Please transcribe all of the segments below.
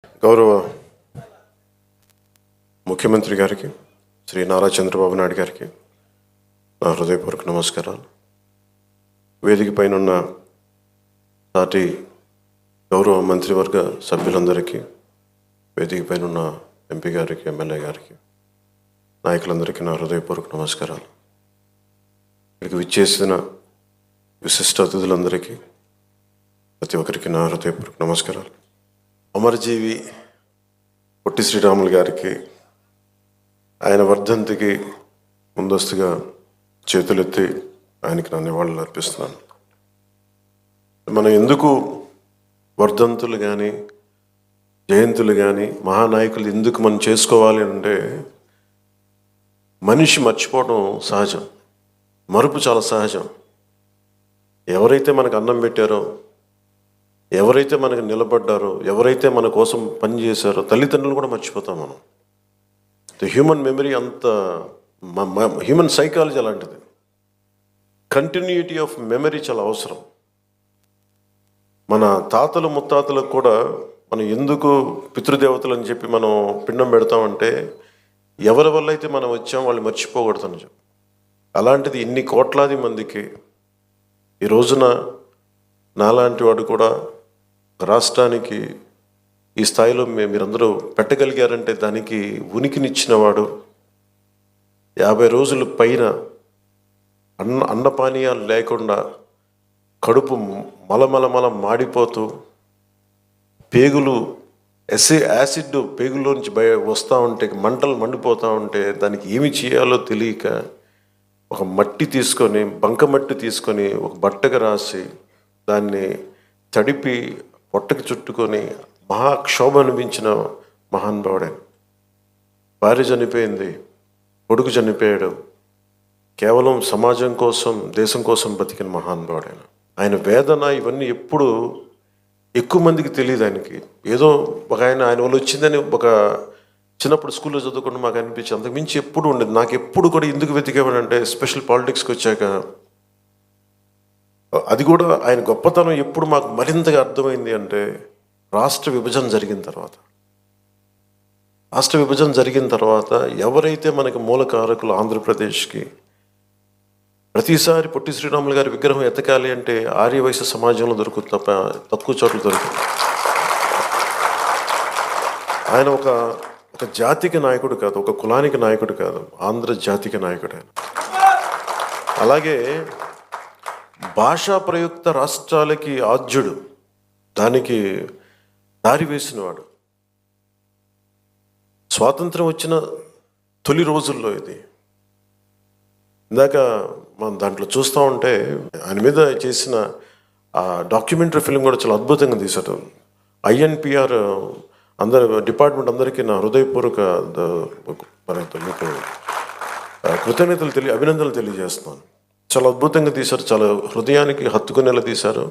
గౌరవ ముఖ్యమంత్రి గారికి శ్రీ నారా చంద్రబాబు నాయుడు గారికి నా హృదయపూర్వక నమస్కారాలు. వేదిక పైన ఉన్న సాటి గౌరవ మంత్రివర్గ సభ్యులందరికీ, వేదిక పైన ఉన్న ఎంపీ గారికి, ఎమ్మెల్యే గారికి, నాయకులందరికీ నా హృదయపూర్వక నమస్కారాలు. ఇక్కడికి విచ్చేసిన విశిష్ట అతిథులందరికీ ప్రతి ఒక్కరికి నా హృదయపూర్వక నమస్కారాలు. అమరజీవి పొట్టి శ్రీరాములు గారికి ఆయన వర్ధంతికి ముందస్తుగా చేతులెత్తి ఆయనకి నా నివాళులు అర్పిస్తున్నాను. మనం ఎందుకు వర్ధంతులు కానీ జయంతులు కానీ మహానాయకులు ఎందుకు మనం చేసుకోవాలి అంటే, మనిషి మర్చిపోవడం సహజం, మరుపు చాలా సహజం. ఎవరైతే మనకు అన్నం పెట్టారో, ఎవరైతే మనకు నిలబడ్డారో, ఎవరైతే మన కోసం పనిచేశారో, తల్లిదండ్రులు కూడా మర్చిపోతాం మనం. హ్యూమన్ మెమరీ అంత, హ్యూమన్ సైకాలజీ అలాంటిది. కంటిన్యూటీ ఆఫ్ మెమరీ చాలా అవసరం. మన తాతలు ముత్తాతలకు కూడా మనం ఎందుకు పితృదేవతలు అని చెప్పి మనం పిండం పెడతామంటే, ఎవరి వల్ల అయితే మనం వచ్చాం వాళ్ళు మర్చిపోకూడదని చెప్పి. అలాంటిది ఇన్ని కోట్లాది మందికి ఈ రోజున నాలాంటి వాడు కూడా రాష్ట్రానికి ఈ స్థాయిలో మీరందరూ పెట్టగలిగారంటే దానికి ఉనికినిచ్చినవాడు. 50 రోజుల పైన అన్నపానీయాలు లేకుండా కడుపు మలమలమల మాడిపోతూ, పేగులు యాసిడ్ పేగుల్లోంచి వస్తూ ఉంటే, మంటలు మండిపోతూ ఉంటే, దానికి ఏమి చేయాలో తెలియక ఒక మట్టి తీసుకొని, బంకమట్టి తీసుకొని ఒక బట్టగా రాసి దాన్ని తడిపి పొట్టకి చుట్టుకొని మహాక్షోభ అనిపించిన మహానుభావుడే. భార్య చనిపోయింది, కొడుకు చనిపోయాడు, కేవలం సమాజం కోసం, దేశం కోసం బతికిన మహానుభావుడే. ఆయన వేదన ఇవన్నీ ఎప్పుడు ఎక్కువ మందికి తెలియదు. ఆయనకి ఏదో ఒక ఆయన వల్ల వచ్చిందని ఒక చిన్నప్పుడు స్కూల్లో చదువుకుంటూ మాకు అనిపించి, అంతకుమించి ఎప్పుడు ఉండేది. నాకు ఎప్పుడు కూడా ఎందుకు వెతికేవాడంటే, స్పెషల్ పాలిటిక్స్కి వచ్చాక అది కూడా ఆయన గొప్పతనం ఎప్పుడు మాకు మరింతగా అర్థమైంది అంటే, రాష్ట్ర విభజన జరిగిన తర్వాత ఎవరైతే మనకి మూలకారకులు ఆంధ్రప్రదేశ్కి, ప్రతిసారి పొట్టి శ్రీరాములు గారి విగ్రహం ఎతకాలి అంటే ఆర్యవైశ్య సమాజంలో దొరుకుతుంది తప్ప తక్కువ చోట్ల దొరుకుతుంది. ఆయన ఒక జాతికి నాయకుడు కాదు, ఒక కులానికి నాయకుడు కాదు, ఆంధ్ర జాతికి నాయకుడు ఆయన. అలాగే భాషా ప్రయుక్త రాష్ట్రాలకి ఆద్యుడు, దానికి దారి వేసినవాడు. స్వాతంత్రం వచ్చిన తొలి రోజుల్లో ఇది. ఇందాక మనం దాంట్లో చూస్తూ ఉంటే ఆయన మీద చేసిన ఆ డాక్యుమెంటరీ ఫిల్మ్ కూడా చాలా అద్భుతంగా తీశారు. INPR డిపార్ట్మెంట్ అందరికీ నా హృదయపూర్వక మీకు అభినందనలు తెలియజేస్తున్నాను. చాలా అద్భుతంగా తీశారు, చాలా హృదయానికి హత్తుకునేలా తీశారు,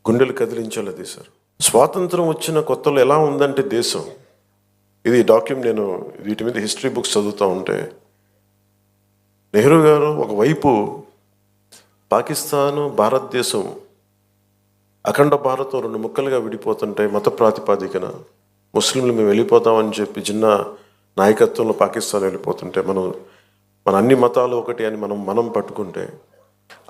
గుండెలు కదిలించేలా తీశారు. స్వాతంత్రం వచ్చిన కొత్తలో ఎలా ఉందంటే దేశం, ఇది నేను వీటి మీద హిస్టరీ బుక్స్ చదువుతూ ఉంటే, నెహ్రూ గారు ఒకవైపు పాకిస్తాను, భారతదేశం అఖండ భారతం 2 ముక్కలుగా విడిపోతుంటే, మత ప్రాతిపాదికన ముస్లింలు మేము వెళ్ళిపోతామని చెప్పి చిన్న నాయకత్వంలో పాకిస్తాన్ వెళ్ళిపోతుంటే, మన అన్ని మతాలు ఒకటి అని మనం పట్టుకుంటే,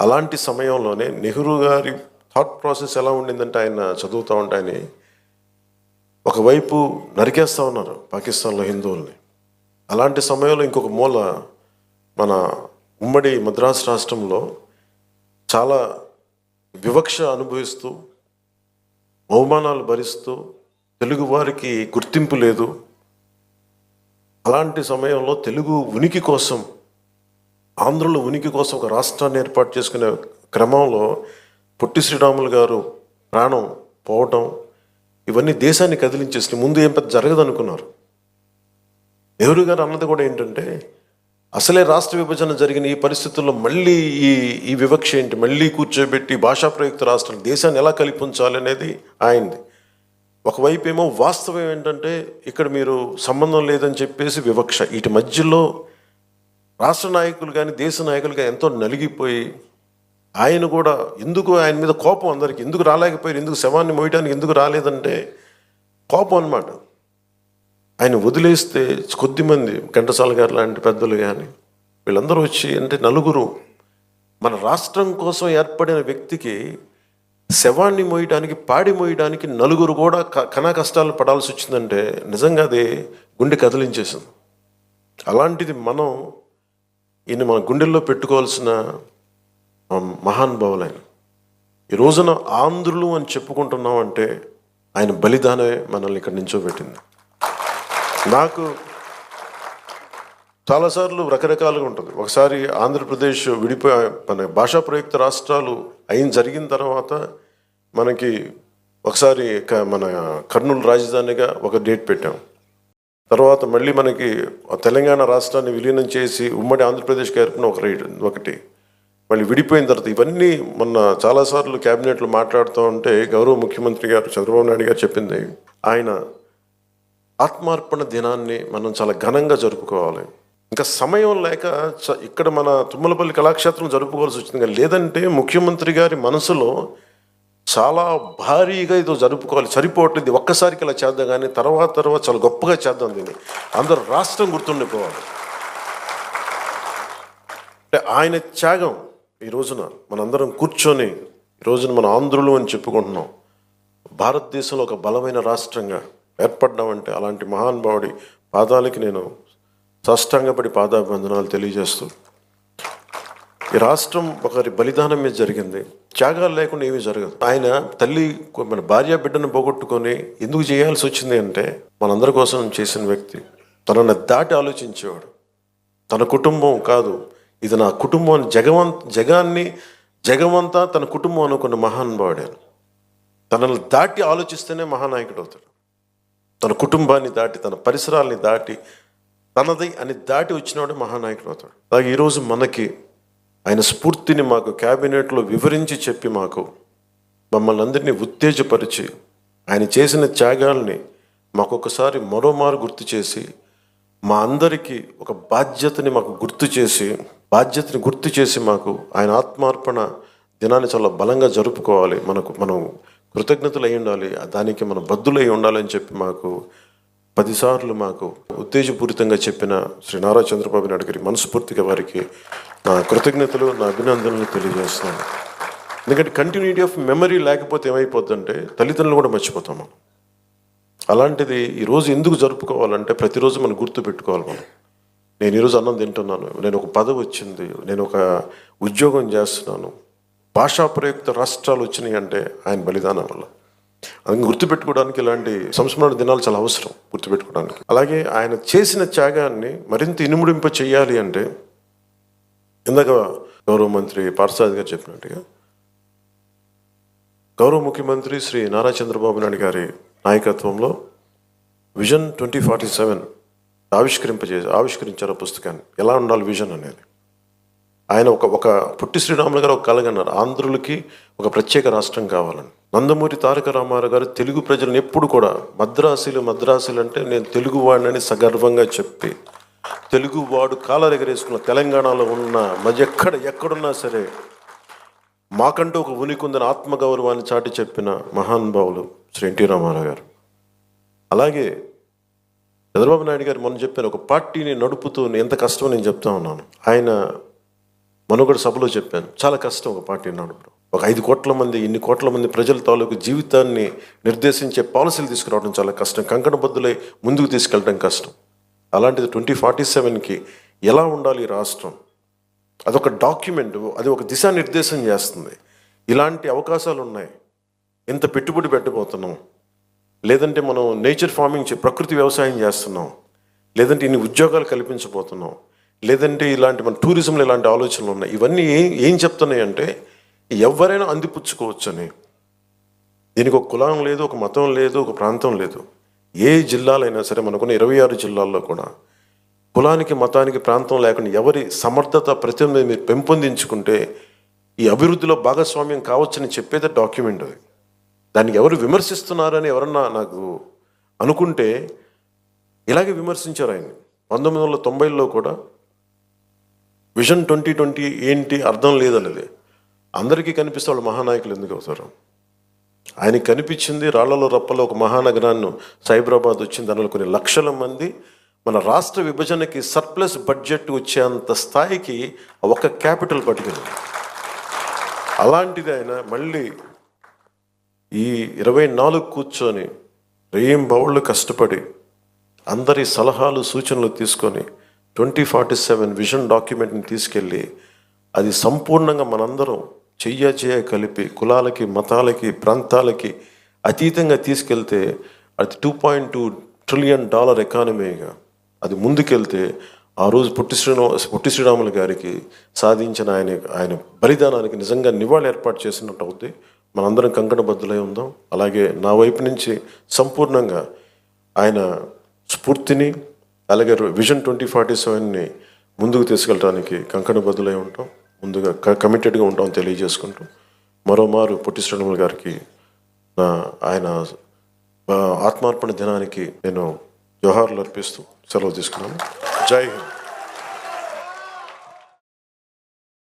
అలాంటి సమయంలోనే నెహ్రూ గారి థాట్ ప్రాసెస్ ఎలా ఉండిందంటే, ఆయన చదువుతూ ఉంటే ఆయన ఒకవైపు నరికేస్తూ ఉన్నారు పాకిస్తాన్లో హిందువుల్ని. అలాంటి సమయంలో ఇంకొక మూల మన ఉమ్మడి మద్రాసు రాష్ట్రంలో చాలా వివక్ష అనుభవిస్తూ, అవమానాలు భరిస్తూ, తెలుగు వారికి గుర్తింపు లేదు. అలాంటి సమయంలో తెలుగు ఉనికి కోసం, ఆంధ్రలో ఉనికి కోసం ఒక రాష్ట్రాన్ని ఏర్పాటు చేసుకునే క్రమంలో పొట్టి శ్రీరాములు గారు ప్రాణం పోవటం, ఇవన్నీ దేశాన్ని కదిలించేసి ముందు ఏం పెద్ద జరగదు అనుకున్నారు. నెహ్రూ గారు అన్నది కూడా ఏంటంటే, అసలే రాష్ట్ర విభజన జరిగిన ఈ పరిస్థితుల్లో మళ్ళీ ఈ వివక్ష ఏంటి, మళ్ళీ కూర్చోబెట్టి భాషా ప్రయుక్త రాష్ట్రాలు దేశాన్ని ఎలా కలిపించాలి అనేది ఆయనది. ఒకవైపు ఏమో వాస్తవం ఏంటంటే, ఇక్కడ మీరు సంబంధం లేదని చెప్పేసి వివక్ష. వీటి మధ్యలో రాష్ట్ర నాయకులు కానీ దేశ నాయకులు కానీ ఎంతో నలిగిపోయి, ఆయన కూడా ఎందుకు ఆయన మీద కోపం అందరికీ ఎందుకు రాలేకపోయారు, ఎందుకు శవాన్ని మోయడానికి ఎందుకు రాలేదంటే, కోపం అన్నమాట. ఆయన వదిలేస్తే కొద్దిమంది ఘంటసాల గారు లాంటి పెద్దలు కానీ వీళ్ళందరూ వచ్చి, అంటే నలుగురు మన రాష్ట్రం కోసం ఏర్పడిన వ్యక్తికి శవాన్ని మోయడానికి, పాడి మోయడానికి నలుగురు కూడా కనా కష్టాలు పడాల్సి వచ్చిందంటే నిజంగా అది గుండె కదిలించేసింది. అలాంటిది ఈయన మన గుండెల్లో పెట్టుకోవాల్సిన మహానుభావులు ఆయన. ఈ రోజున ఆంధ్రులు అని చెప్పుకుంటున్నాం అంటే ఆయన బలిదానమే మనల్ని ఇక్కడ నించోబెట్టింది. నాకు చాలాసార్లు రకరకాలుగా ఉంటుంది. ఒకసారి ఆంధ్రప్రదేశ్ మన భాషా ప్రయుక్త రాష్ట్రాలు జరిగిన తర్వాత మనకి ఒకసారి మన కర్నూలు రాజధానిగా ఒక డేట్ పెట్టాం. తర్వాత మళ్ళీ మనకి తెలంగాణ రాష్ట్రాన్ని విలీనం చేసి ఉమ్మడి ఆంధ్రప్రదేశ్ ఏర్పడిన ఒకటి మళ్ళీ విడిపోయిన తర్వాత ఇవన్నీ మొన్న చాలాసార్లు క్యాబినెట్లో మాట్లాడుతూ ఉంటే గౌరవ ముఖ్యమంత్రి గారు చంద్రబాబు నాయుడు గారు చెప్పింది, ఆయన ఆత్మార్పణ దినాన్ని మనం చాలా ఘనంగా జరుపుకోవాలి. ఇంకా సమయం లేక ఇక్కడ మన తుమ్మలపల్లి కళాక్షేత్రం జరుపుకోవాల్సి వచ్చింది. లేదంటే ముఖ్యమంత్రి గారి మనసులో చాలా భారీగా ఇదో జరుపుకోవాలి, సరిపోవట్లేదు, ఒక్కసారికి ఇలా చేద్దాం, కానీ తర్వాత చాలా గొప్పగా చేద్దాం, దీన్ని అందరూ రాష్ట్రం గుర్తుండిపోవాలి. అంటే ఆయన త్యాగం ఈ రోజున మనందరం కూర్చొని ఈ రోజున మన ఆంధ్రులు అని చెప్పుకుంటున్నాం. భారతదేశంలో ఒక బలమైన రాష్ట్రంగా ఏర్పడ్డామంటే అలాంటి మహానుభావుడి పాదాలకి నేను సాష్టాంగపడి పాదాభివందనాలు తెలియజేస్తూ, ఈ రాష్ట్రం ఒకరి బలిదానం మీద జరిగింది. త్యాగాలు లేకుండా ఏమీ జరగదు. ఆయన తల్లి మన భార్య బిడ్డను పోగొట్టుకొని ఎందుకు చేయాల్సి వచ్చింది అంటే మనందరి కోసం చేసిన వ్యక్తి. తనను దాటి ఆలోచించేవాడు. తన కుటుంబం కాదు, ఇది నా కుటుంబం అని జగమంతా తన కుటుంబం అనుకున్న మహానుభావుడు. తనను దాటి ఆలోచిస్తేనే మహానాయకుడు అవుతాడు. తన కుటుంబాన్ని దాటి, తన పరిసరాల్ని దాటి, తనది అని దాటి వచ్చినవాడు మహానాయకుడు అవుతాడు. అలాగే ఈరోజు మనకి ఆయన స్ఫూర్తిని మాకు క్యాబినెట్లో వివరించి చెప్పి మమ్మల్ని అందరినీ ఉత్తేజపరిచి ఆయన చేసిన త్యాగాల్ని మాకొకసారి మరోమారు గుర్తు చేసి మా అందరికీ ఒక బాధ్యతని గుర్తు చేసి మాకు ఆయన ఆత్మార్పణ దినాన్ని చాలా బలంగా జరుపుకోవాలి, మనం కృతజ్ఞతలు అయి ఉండాలి, దానికి మనం బద్దులై ఉండాలని చెప్పి 10 సార్లు మాకు ఉత్తేజపూరితంగా చెప్పిన శ్రీ నారా చంద్రబాబు నాయుడు గారి మనస్ఫూర్తిగా వారికి నా కృతజ్ఞతలు, నా అభినందనలు తెలియజేస్తున్నాను. ఎందుకంటే కంటిన్యూటీ ఆఫ్ మెమరీ లేకపోతే ఏమైపోద్దంటే తల్లిదండ్రులు కూడా మర్చిపోతాము. అలాంటిది ఈరోజు ఎందుకు జరుపుకోవాలంటే ప్రతిరోజు మనం గుర్తు పెట్టుకోవాలి. నేను ఈరోజు అన్నం తింటున్నాను, నేను ఒక పదవి వచ్చింది, నేను ఒక ఉద్యోగం చేస్తున్నాను, భాషా ప్రయుక్త రాష్ట్రాలు వచ్చినాయి అంటే ఆయన బలిదానం వల్ల. అది గుర్తుపెట్టుకోవడానికి ఇలాంటి సంస్మరణ దినాలు చాలా అవసరం గుర్తుపెట్టుకోవడానికి. అలాగే ఆయన చేసిన త్యాగాన్ని మరింత ఇనుముడింప చేయాలి అంటే ఇందాక గౌరవ మంత్రి పార్థసారథి గారు చెప్పినట్టుగా గౌరవ ముఖ్యమంత్రి శ్రీ నారా చంద్రబాబు నాయుడు గారి నాయకత్వంలో విజన్ 2047 ఆవిష్కరించారు పుస్తకాన్ని. ఎలా ఉండాలి విజన్ అనేది. ఆయన ఒక పుట్టి శ్రీరాములు గారు ఒక కలగన్నారు, ఆంధ్రులకి ఒక ప్రత్యేక రాష్ట్రం కావాలని. నందమూరి తారక రామారావు గారు తెలుగు ప్రజలను ఎప్పుడు కూడా మద్రాసులు అంటే నేను తెలుగువాడిని సగర్వంగా చెప్పి, తెలుగువాడు కాలర్ ఎగరేసుకున్న తెలంగాణలో ఉన్న ఎక్కడున్నా సరే మాకంటూ ఒక ఉనికి ఉందని ఆత్మగౌరవాన్ని చాటి చెప్పిన మహానుభావులు శ్రీ ఎన్టీ రామారావు గారు. అలాగే చంద్రబాబు నాయుడు గారు మొన్న చెప్పాను, ఒక పార్టీని నడుపుతూ ఎంత కష్టమో నేను చెప్తా ఉన్నాను. ఆయన మనుగడ సభలో చెప్పాను, చాలా కష్టం ఒక పార్టీని నడపడం. ఒక 5 కోట్ల మంది, ఇన్ని కోట్ల మంది ప్రజల తాలూకు జీవితాన్ని నిర్దేశించే పాలసీలు తీసుకురావడం చాలా కష్టం, కంకణబద్దులై ముందుకు తీసుకెళ్ళడం కష్టం. అలాంటిది 2047కి ఎలా ఉండాలి ఈ రాష్ట్రం, అదొక డాక్యుమెంట్, అది ఒక దిశానిర్దేశం చేస్తుంది. ఇలాంటి అవకాశాలు ఉన్నాయి, ఎంత పెట్టుబడి పెట్టబోతున్నాం, లేదంటే మనం నేచర్ ఫార్మింగ్ ప్రకృతి వ్యవసాయం చేస్తున్నాం, లేదంటే ఇన్ని ఉద్యోగాలు కల్పించబోతున్నాం, లేదంటే ఇలాంటి మన టూరిజంలో ఇలాంటి ఆలోచనలు ఉన్నాయి. ఇవన్నీ ఏం చెప్తున్నాయి అంటే ఎవరైనా అందిపుచ్చుకోవచ్చని. దీనికి ఒక కులం లేదు, ఒక మతం లేదు, ఒక ప్రాంతం లేదు. ఏ జిల్లాలైనా సరే మనకున్న 26 జిల్లాల్లో కూడా కులానికి, మతానికి, ప్రాంతం లేకుండా ఎవరి సమర్థత ప్రతిభ మీరు పెంపొందించుకుంటే ఈ అభివృద్ధిలో భాగస్వామ్యం కావచ్చని చెప్పేది డాక్యుమెంట్. అది దానికి ఎవరు విమర్శిస్తున్నారని ఎవరన్నా నాకు అనుకుంటే ఇలాగే విమర్శించారు ఆయన. 1990లో కూడా విజన్ 2020 ఏంటి అర్థం లేదన్నది అందరికీ కనిపిస్తే వాళ్ళు మహానాయకులు ఎందుకు అవుతారు? ఆయనకి కనిపించింది రాళ్లలో రప్పలో ఒక మహానగరాన్ని సైబరాబాద్ వచ్చింది. దానిలో కొన్ని లక్షల మంది. మన రాష్ట్ర విభజనకి సర్ప్లస్ బడ్జెట్ వచ్చేంత స్థాయికి ఒక క్యాపిటల్ పట్టుకుంది. అలాంటిది ఆయన మళ్ళీ ఈ 24 కూర్చొని రేయింబవళ్ళు కష్టపడి అందరి సలహాలు సూచనలు తీసుకొని 2047 విజన్ డాక్యుమెంట్ని తీసుకెళ్ళి అది సంపూర్ణంగా మనందరం చెయ్య కలిపి కులాలకి, మతాలకి, ప్రాంతాలకి అతీతంగా తీసుకెళ్తే అది $2.2 ట్రిలియన్ ఎకానమీగా అది ముందుకెళ్తే ఆ రోజు పొట్టి శ్రీరాములు గారికి సాధించిన ఆయన బలిదానానికి నిజంగా నివాళి ఏర్పాటు చేసినట్టు అవుతుంది. మనందరం కంకణబద్ధులై ఉందాం. అలాగే నా వైపు నుంచి సంపూర్ణంగా ఆయన స్ఫూర్తిని అలాగే విజన్ 2047ని ముందుకు తీసుకెళ్ళడానికి కంకణబద్ధులై ఉంటాం. ముందుగా కమిటెడ్గా ఉంటామని తెలియజేసుకుంటూ మరోమారు పొట్టి శ్రీరాములు గారికి ఆయన ఆత్మార్పణ దినానికి నేను జోహార్లు అర్పిస్తూ సెలవు తీసుకున్నాను. జై హింద్.